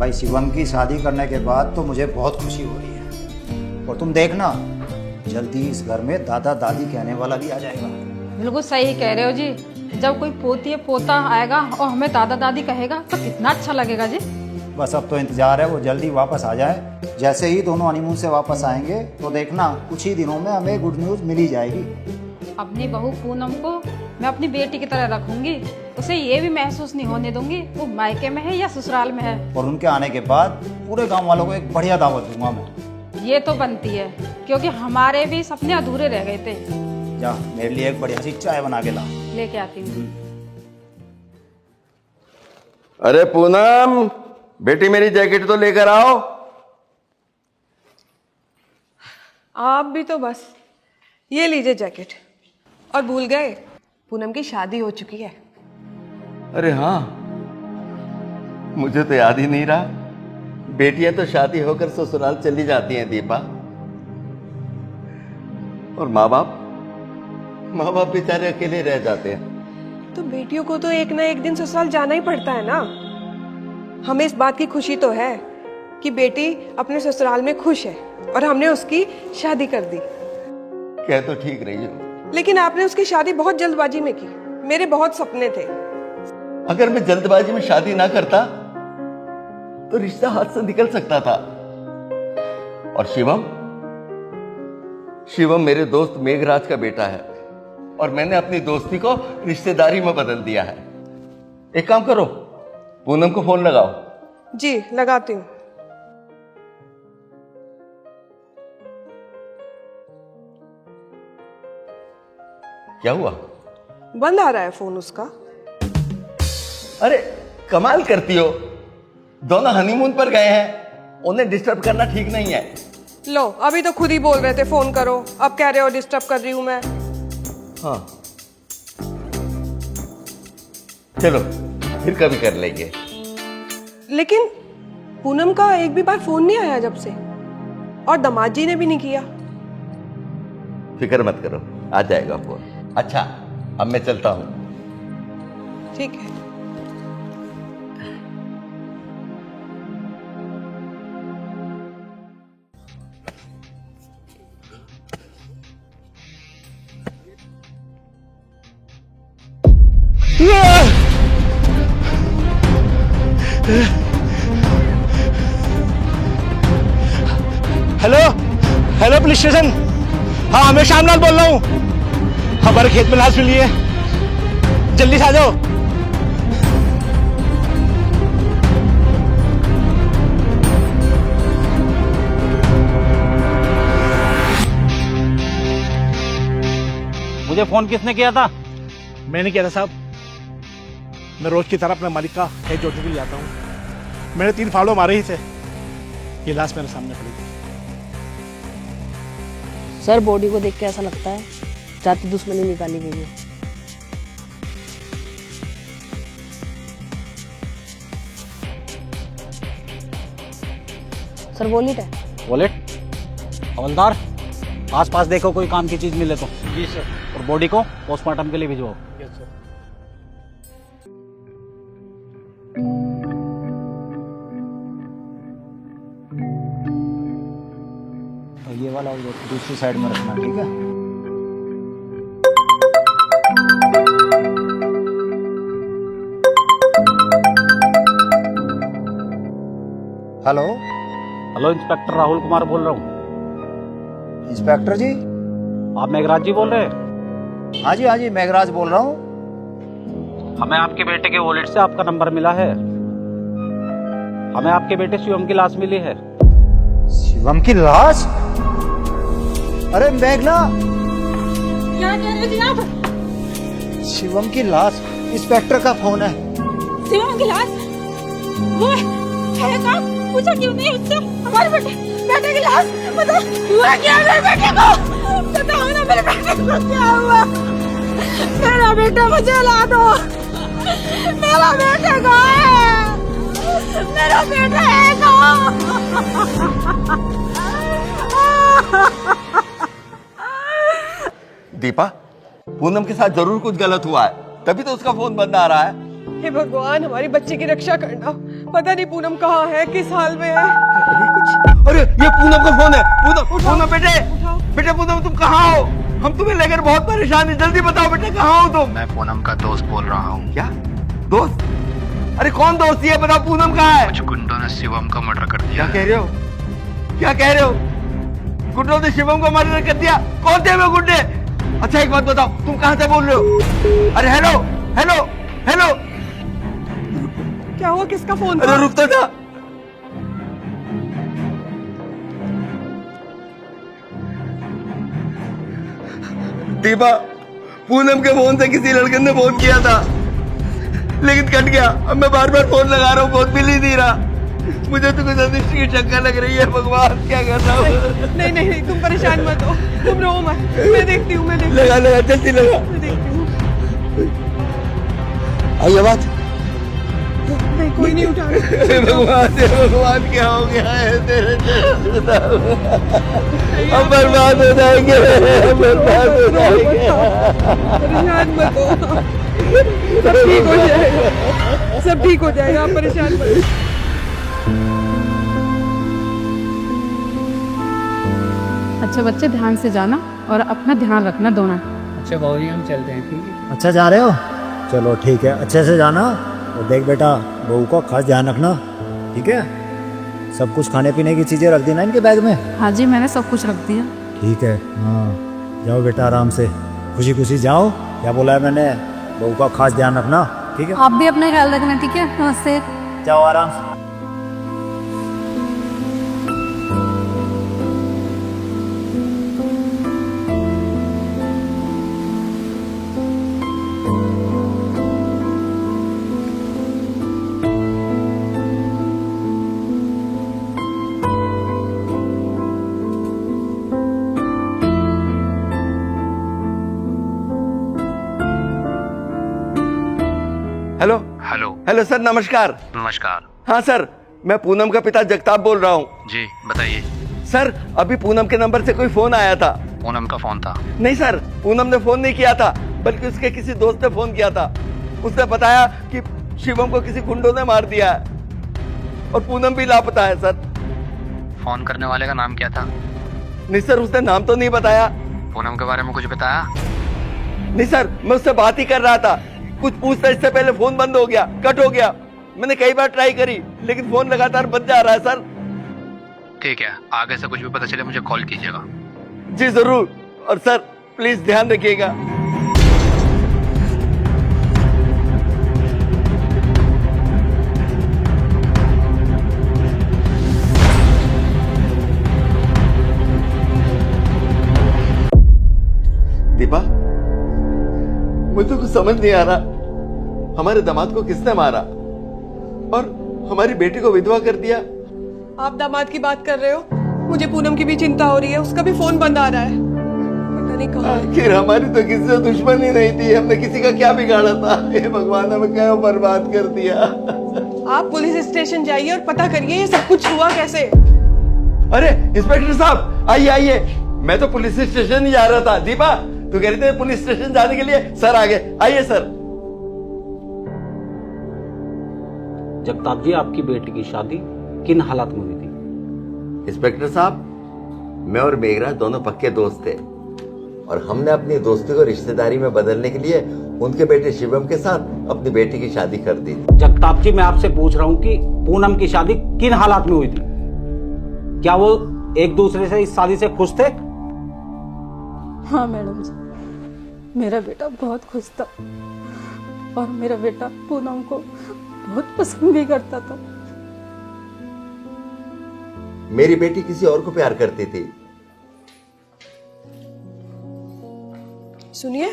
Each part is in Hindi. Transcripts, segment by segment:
भाई शिवम की शादी करने के बाद तो मुझे बहुत खुशी हो रही है। और तुम देखना जल्दी इस घर में दादा दादी कहने वाला भी आ जाएगा। बिल्कुल सही कह रहे हो जी। जब कोई पोती पोता आएगा और हमें दादा दादी कहेगा तो कितना अच्छा लगेगा जी। बस अब तो इंतजार है वो जल्दी वापस आ जाए। जैसे ही दोनों हनीमून से वापस आएंगे तो देखना कुछ ही दिनों में हमें गुड न्यूज़ मिल ही जाएगी। अपनी बहू पूनम को मैं अपनी बेटी की तरह रखूंगी। उसे ये भी महसूस नहीं होने दूंगी वो मायके में है या ससुराल में है। और उनके आने के बाद पूरे गांव वालों को एक बढ़िया दावत दूंगा मैं। ये तो बनती है क्योंकि हमारे भी सपने अधूरे रह गए थे। जा मेरे लिए एक बढ़िया सी चाय बना के ला। लेके आती हूँ। अरे पूनम, बेटी मेरी जैकेट तो लेकर आओ। आप भी तो बस ये लीजिए जैकेट। और भूल गए पूनम की शादी हो चुकी है। अरे हाँ, मुझे तो याद ही नहीं रहा। बेटियां तो शादी होकर ससुराल चली जाती हैं दीपा। और माँ बाप बेचारे अकेले रह जाते हैं। तो बेटियों को तो एक ना एक दिन ससुराल जाना ही पड़ता है ना। हमें इस बात की खुशी तो है कि बेटी अपने ससुराल में खुश है और हमने उसकी शादी कर दी। कह तो ठीक रही हो, लेकिन आपने उसकी शादी बहुत जल्दबाजी में की। मेरे बहुत सपने थे। अगर मैं जल्दबाजी में शादी ना करता तो रिश्ता हाथ से निकल सकता था। और शिवम मेरे दोस्त मेघराज का बेटा है और मैंने अपनी दोस्ती को रिश्तेदारी में बदल दिया है। एक काम करो, पूनम को फोन लगाओ। जी लगाती हूँ। क्या हुआ? बंद आ रहा है फोन उसका। अरे कमाल करती हो, दोनों हनीमून पर गए हैं, उन्हें डिस्टर्ब करना ठीक नहीं है। लो अभी तो खुद ही बोल रहे थे फोन करो, अब कह रहे हो डिस्टर्ब कर रही हूं मैं। हाँ चलो फिर कभी कर लेंगे। लेकिन पूनम का एक भी बार फोन नहीं आया जब से, और दामाद जी ने भी नहीं किया। फिक्र मत करो, आ जाएगा फोन। अच्छा अब मैं चलता हूं। ठीक है। Hello police station. हाँ मैं श्यामलाल बोल रहा हूँ। हमारे खेत में लाश मिली है, जल्दी से आ जाओ। मुझे फोन किसने किया था? मैंने किया था साहब। मैं रोज की तरह अपने मालिक का खेत जोतने के लिए जाता हूँ। मैंने 3 फावड़े मारे ही थे, ये लाश मेरे सामने पड़ी थी। सर बॉडी को देख के ऐसा लगता है जाति दुश्मनी निकाली गई है। सर वॉलेट है। वॉलेट? हवलदार आसपास देखो कोई काम की चीज मिले तो। जी सर। और बॉडी को पोस्टमार्टम के लिए भिजवाओ। Yes sir. और ये वाला उधर दूसरी साइड में रखना, ठीक है? Hello hello, inspector Rahul Kumar बोल रहा हूँ। इंस्पेक्टर जी? आप मेघराज जी बोल रहे हैं? हाँ जी मेघराज बोल रहा हूँ। हमें आपके बेटे के वॉलेट से आपका नंबर मिला है। हमें आपके बेटे शिवम की लाश मिली है। शिवम की लाश? अरे मेघना, क्या कह रहे थे आप? शिवम की लाश? इंस्पेक्टर का फोन है। शिवम की लाश? वो है कौन? पूछा क्यों नहीं उससे? हमारे बेटे की लाश बताओ। हुआ क्या मेरे बेटे को? बताओ ना मेरे बेटे को क्या हुआ? मेरा बेटा मुझे ला दो। मेरा बेटा कहाँ है? मेरा बेटा है कहाँ? दीपा, पूनम के साथ जरूर कुछ गलत हुआ है, तभी तो उसका फोन बंद आ रहा है। हे भगवान, हमारी बच्ची की रक्षा करना। पता नहीं पूनम कहाँ है, किस हाल में है। अरे ये पूनम का फोन है। पूनम बेटे, बेटे पूनम तुम कहाँ हो? हम तुम्हें लेकर बहुत परेशान हैं, जल्दी बताओ बेटे कहाँ हो तुम? मैं पूनम का दोस्त बोल रहा हूँ। क्या दोस्त? अरे कौन दोस्त ये बताओ, पूनम कहाँ है? कुछ गुंडों ने शिवम का मर्डर कर दिया। क्या कह रहे हो? क्या कह रहे हो? गुंडों ने शिवम को मर्डर कर दिया? कौन थे वो गुंडे? अच्छा एक बात बताओ, तुम कहाँ से बोल रहे हो? अरे हेलो हेलो हेलो, क्या हुआ, किसका फोन अरे था? रुक तो जा। दीपा, पूनम के फोन से किसी लड़के ने फोन किया था लेकिन कट गया। अब मैं बार बार फोन लगा रहा हूँ, फोन मिल ही नहीं रहा। मुझे तो कुछ अदृष्टि की शंका लग रही है। भगवान क्या कर रहा हूँ? नहीं नहीं नहीं, तुम परेशान मत हो, तुम रो मत, मैं देखती हूँ, लगा लगा जल्दी लगा। मैं देखती हूँ। आई आवाज। नहीं, कोई नहीं उठा रहा। भगवान क्या हो गया है तेरे? हम बर्बाद हो जाएंगे, बर्बाद हो जाएंगे। परेशान मत हो, सब ठीक हो जाएगा, सब ठीक हो जाएगा, आप परेशान मत हो। अच्छा बच्चे, ध्यान से जाना और अपना ध्यान रखना दोनों। अच्छा बाबूजी, हम चलते हैं, ठीक है? अच्छा जा रहे हो? चलो ठीक है, अच्छे से जाना। और देख बेटा, बहू का खास ध्यान रखना, ठीक है? सब कुछ खाने पीने की चीज़ें रख देना इनके बैग में। हाँ जी, मैंने सब कुछ रख दिया। ठीक है, हाँ जाओ बेटा, आराम से खुशी खुशी जाओ। क्या बोला है मैंने? बहू का खास ध्यान रखना, ठीक है? आप भी अपना ख्याल रखना, ठीक है? नमस्ते। जाओ आराम से। Hello hello. हेलो सर, नमस्कार। नमस्कार। हाँ सर, मैं पूनम का पिता जगताप बोल रहा हूँ। जी बताइए। सर अभी पूनम के नंबर से कोई फोन आया था। पूनम का फोन था? नहीं सर, पूनम ने फोन नहीं किया था, बल्कि उसके किसी दोस्त ने फोन किया था। उसने बताया कि शिवम को किसी गुंडों ने मार दिया है और पूनम भी लापता है सर। फोन करने वाले का नाम क्या था? नहीं सर, उसने नाम तो नहीं बताया। पूनम के बारे में कुछ बताया? नहीं सर, मैं उससे बात ही कर रहा था। कुछ पूछता इससे पहले फोन बंद हो गया, कट हो गया। मैंने कई बार ट्राई करी लेकिन फोन लगातार बंद जा रहा है सर। ठीक है, आगे से कुछ भी पता चले मुझे कॉल कीजिएगा। जी जरूर। और सर प्लीज ध्यान रखिएगा। दीपा, मुझे कुछ समझ नहीं आ रहा। हमारे दामाद को किसने मारा और हमारी बेटी को विधवा कर दिया? आप दामाद की बात कर रहे हो? मुझे पूनम की भी चिंता हो रही है, उसका भी फोन बंद आ रहा है, पता नहीं कहाँ है। आखिर हमारी तो किसी से दुश्मनी नहीं थी, हमने किसी का क्या बिगाड़ा था? हे भगवान, हमें क्या बर्बाद कर दिया। आप पुलिस स्टेशन जाइए और पता करिए ये सब कुछ हुआ कैसे। अरे इंस्पेक्टर साहब, आइए आइए। मैं तो पुलिस स्टेशन ही जा रहा था। दीपा, तू कह रही थी पुलिस स्टेशन जाने के लिए? सर आगे आइए सर। जगताप जी, आपकी बेटी की शादी किन हालात में हुई थी? इंस्पेक्टर साहब, मैं और मेघराज दोनों पक्के दोस्त थे और हमने अपनी दोस्ती को रिश्तेदारी में बदलने के लिए उनके बेटे शिवम के साथ अपनी बेटी की शादी कर दी। जगताप जी, मैं आपसे पूछ रहा हूँ कि पूनम की शादी किन हालात में हुई थी? क्या वो एक दूसरे से इस शादी से खुश थे? हाँ मैडम जी, मेरा बेटा बहुत खुश था और मेरा बेटा पूनम को बहुत पसंद भी करता था। मेरी बेटी किसी और को प्यार करती थी। सुनिए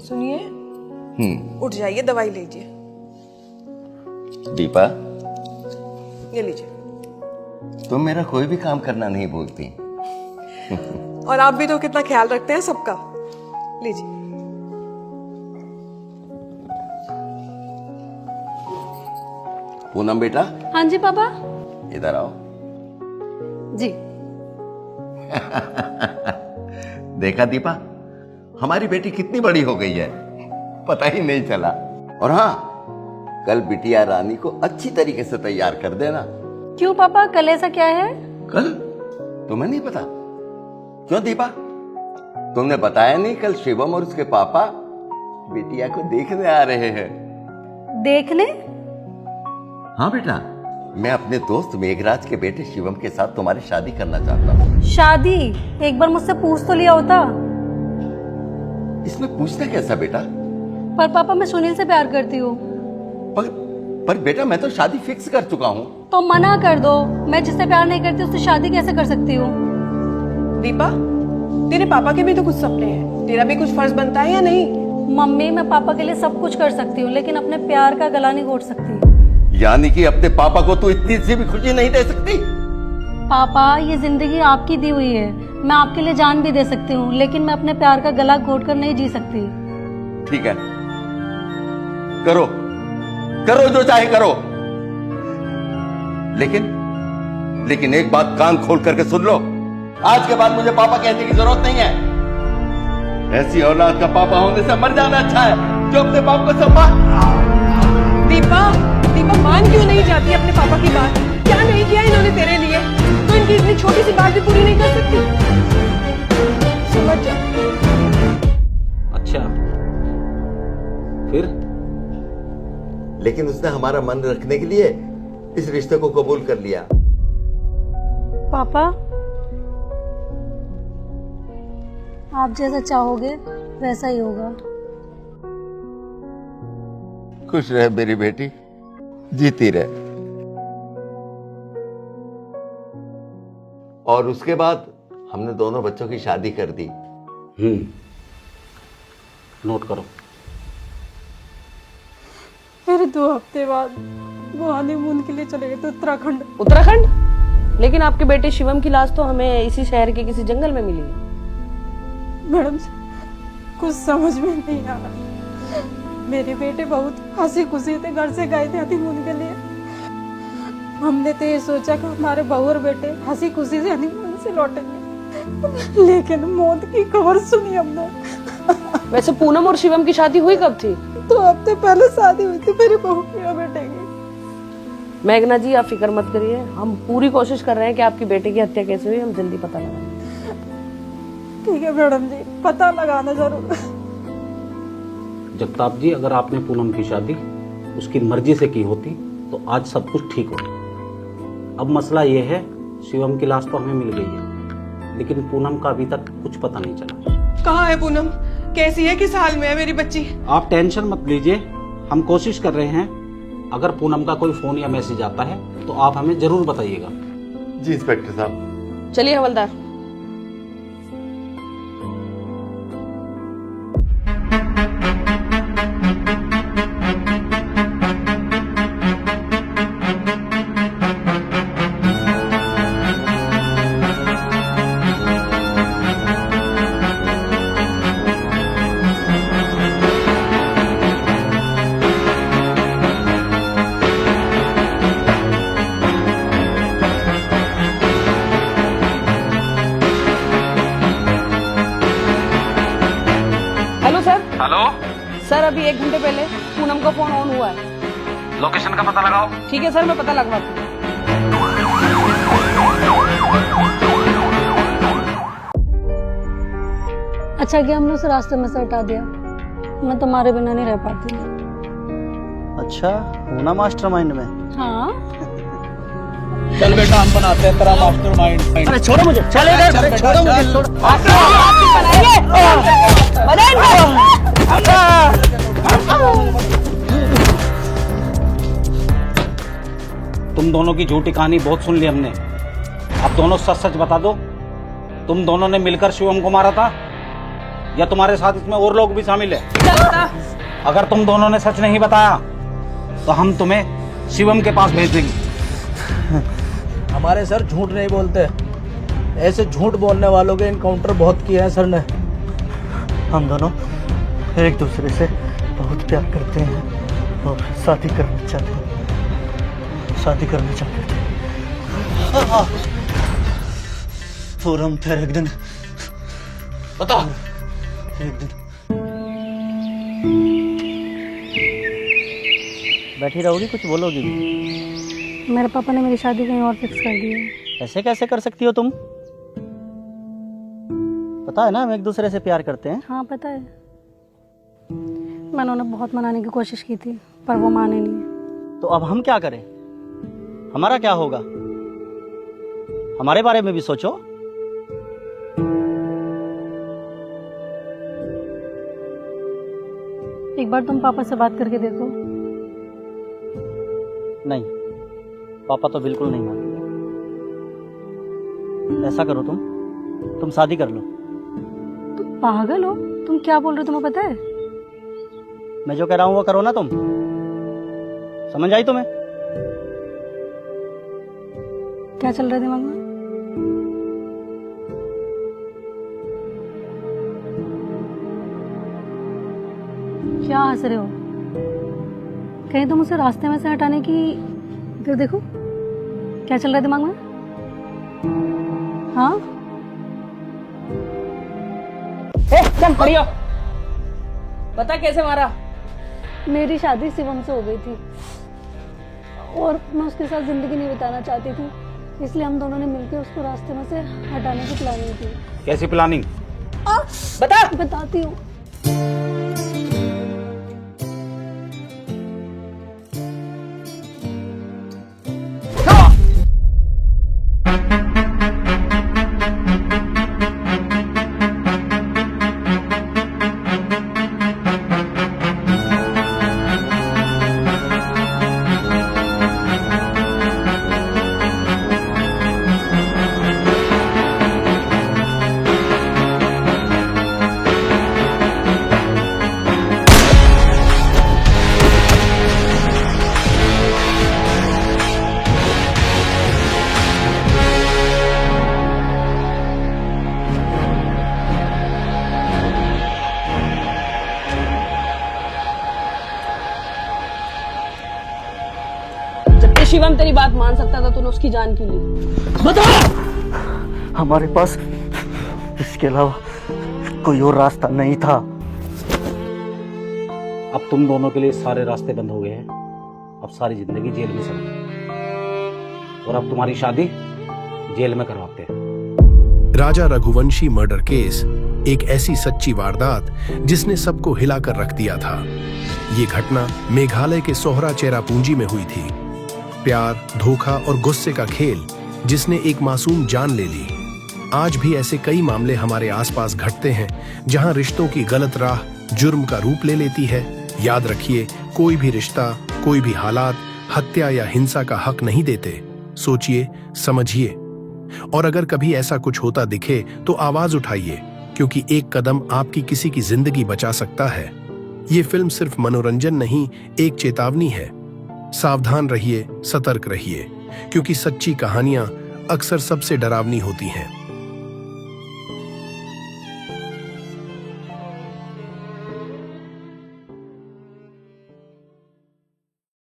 सुनिए, उठ जाइए, दवाई लीजिए। दीपा, ये लीजिए। तुम मेरा कोई भी काम करना नहीं बोलती। और आप भी तो कितना ख्याल रखते हैं सबका। लीजिए। पूनम बेटा। हाँ जी पापा। इधर आओ। जी। देखा दीपा, हमारी बेटी कितनी बड़ी हो गई है, पता ही नहीं चला। और हाँ, कल बिटिया रानी को अच्छी तरीके से तैयार कर देना। क्यों पापा, कल ऐसा क्या है? कल? तुम्हें नहीं पता? क्यों दीपा, तुमने बताया नहीं कल शिवम और उसके पापा बिटिया को देखने आ रहे हैं? देखने? हाँ बेटा, मैं अपने दोस्त मेघराज के बेटे शिवम के साथ तुम्हारी शादी करना चाहता हूँ। शादी? एक बार मुझसे पूछ तो लिया होता। इसमें पूछना कैसा बेटा? पर पापा मैं सुनील से प्यार करती हूँ। पर बेटा मैं तो शादी फिक्स कर चुका हूँ। तो मना कर दो, मैं जिससे प्यार नहीं करती उससे शादी कैसे कर सकती हूँ? दीपा, तेरे पापा के भी तो कुछ सपने हैं, तेरा भी कुछ फर्ज बनता है या नहीं? मम्मी, मैं पापा के लिए सब कुछ कर सकती हूँ, लेकिन अपने प्यार का गला नहीं घोट सकती। यानी कि अपने पापा को तू इतनी सी भी खुशी नहीं दे सकती? पापा, ये जिंदगी आपकी दी हुई है, मैं आपके लिए जान भी दे सकती हूँ, लेकिन मैं अपने प्यार का गला घोट कर नहीं जी सकती। ठीक है, करो करो जो चाहे करो, लेकिन एक बात कान खोल करके सुन लो, आज के बाद मुझे पापा कहने की जरूरत नहीं है। ऐसी औलाद का पापा होने से मर जाना अच्छा है, जो अपने बाप को सम्मान। दीपा, दीपा मान क्यों नहीं जाती अपने पापा की बात? क्या नहीं किया इन्होंने तेरे लिए? तो इनकी इतनी छोटी सी बात भी पूरी नहीं कर सकती? समझ जा। अच्छा, फिर? लेकिन उसने हमारा मन रखने के लिए इस रिश्ते को कबूल कर लिया। पापा, आप जैसा चाहोगे वैसा ही होगा। खुश रहे मेरी बेटी, जीती रहे। और उसके बाद हमने दोनों बच्चों की शादी कर दी। नोट करो। फिर 2 हफ्ते बाद वो हनीमून के लिए चले गए थे उत्तराखंड। उत्तराखंड? लेकिन आपके बेटे शिवम की लाश तो हमें इसी शहर के किसी जंगल में मिली है। मैडम जी, कुछ समझ में नहीं आ रहा। मेरे बेटे बहुत हंसी खुशी थे, घर से गए थे हनीमून के लिए। हमने तो ये सोचा कि हमारे बहू और बेटे हंसी खुशी से हनीमून से लौटेंगे, लेकिन मौत की खबर सुनी हमने। वैसे पूनम और शिवम की शादी हुई कब थी? 2 हफ्ते पहले शादी हुई थी मेरी बहू की और बेटे की। मेघना जी, आप फिक्र मत करिए, हम पूरी कोशिश कर रहे हैं कि आपकी बेटे की हत्या कैसे हुई हम जल्दी पता लगाएं। ठीक है मैडम जी, पता लगाना जरूर। जगताप जी, अगर आपने पूनम की शादी उसकी मर्जी से की होती तो आज सब कुछ ठीक होता। अब मसला ये है, शिवम की लाश तो हमें मिल गई है, लेकिन पूनम का अभी तक कुछ पता नहीं चला। कहाँ है पूनम? कैसी है? किस हाल में है मेरी बच्ची? आप टेंशन मत लीजिए, हम कोशिश कर रहे हैं। अगर पूनम का कोई फोन या मैसेज आता है तो आप हमें जरूर बताइएगा। जी इंस्पेक्टर साहब। चलिए हवलदार। हेलो सर, अभी 1 घंटे पहले पूनम का फोन ऑन हुआ है। लोकेशन का पता लगाओ। ठीक है सर, मैं पता लगवाती हूँ। अच्छा कि हमने उस रास्ते में से हटा दिया, मैं तुम्हारे बिना नहीं रह पाती। अच्छा, पूना मास्टरमाइंड में? हाँ। चल बेटा, हम बनाते हैं तेरा मास्टरमाइंड। अरे छोड़ो मुझे, चल इधर, छोड़ो मुझे, छोड़ो। तुम दोनों की झूठी कहानी बहुत सुन ली हमने, अब दोनों सच सच बता दो, तुम दोनों ने मिलकर शिवम को मारा था या तुम्हारे साथ इसमें और लोग भी शामिल है? अगर तुम दोनों ने सच नहीं बताया तो हम तुम्हें शिवम के पास भेज देंगे। हमारे सर झूठ नहीं बोलते, ऐसे झूठ बोलने वालों के इनकाउंटर बहुत किए हैं सर ने। हम दोनों एक दूसरे से बहुत प्यार करते हैं और शादी करना चाहते थे। और हम फिर एक दिन बता, एक दिन बैठी रहोगी, कुछ बोलोगी भी? मेरे पापा ने मेरी शादी कहीं और फिक्स कर दी है। ऐसे कैसे कर सकती हो तुम? पता है ना हम एक दूसरे से प्यार करते हैं। हाँ पता है, मैंने उन्हें बहुत मनाने की कोशिश की थी पर वो माने नहीं। तो अब हम क्या करें? हमारा क्या होगा? हमारे बारे में भी सोचो। एक बार तुम पापा से बात करके देखो। नहीं, पापा तो बिल्कुल नहीं मानेंगे। ऐसा करो, तुम शादी कर लो। तुम पागल हो? तुम क्या बोल रहे हो? तुम्हें पता है? मैं जो कह रहा हूं वो करो ना तुम। समझ आई तुम्हें? क्या चल रहा है दिमाग में? क्या हंस रहे हो? कहीं तुम उसे रास्ते में से हटाने की, फिर देखो क्या चल रहा है दिमाग में। हाँ चल खड़ी हो। बता कैसे मारा? मेरी शादी शिवम से हो गई थी और मैं उसके साथ जिंदगी नहीं बिताना चाहती थी, इसलिए हम दोनों ने मिलकर उसको रास्ते में से हटाने की प्लानिंग की। कैसी प्लानिंग? बताती हूँ। शिवम तेरी बात मान सकता था, तूने उसकी जान क्यों ली? बता। हमारे पास इसके अलावा कोई और रास्ता नहीं था। अब तुम दोनों के लिए सारे रास्ते बंद हो गए हैं। अब सारी जिंदगी जेल में सर, और अब तुम्हारी शादी जेल में करवाते हैं। राजा रघुवंशी मर्डर केस एक ऐसी सच्ची वारदात जिसने सबको हिलाकर रख दिया था। ये घटना मेघालय के सोहरा चेरापूंजी में हुई थी। प्यार, धोखा और गुस्से का खेल जिसने एक मासूम जान ले ली। आज भी ऐसे कई मामले हमारे आसपास घटते हैं जहां रिश्तों की गलत राह जुर्म का रूप ले लेती है। याद रखिए, कोई भी रिश्ता, कोई भी हालात हत्या या हिंसा का हक नहीं देते। सोचिए, समझिए, और अगर कभी ऐसा कुछ होता दिखे तो आवाज उठाइए, क्योंकि एक कदम आपकी किसी की जिंदगी बचा सकता है। ये फिल्म सिर्फ मनोरंजन नहीं, एक चेतावनी है। सावधान रहिए, सतर्क रहिए, क्योंकि सच्ची कहानियां अक्सर सबसे डरावनी होती हैं।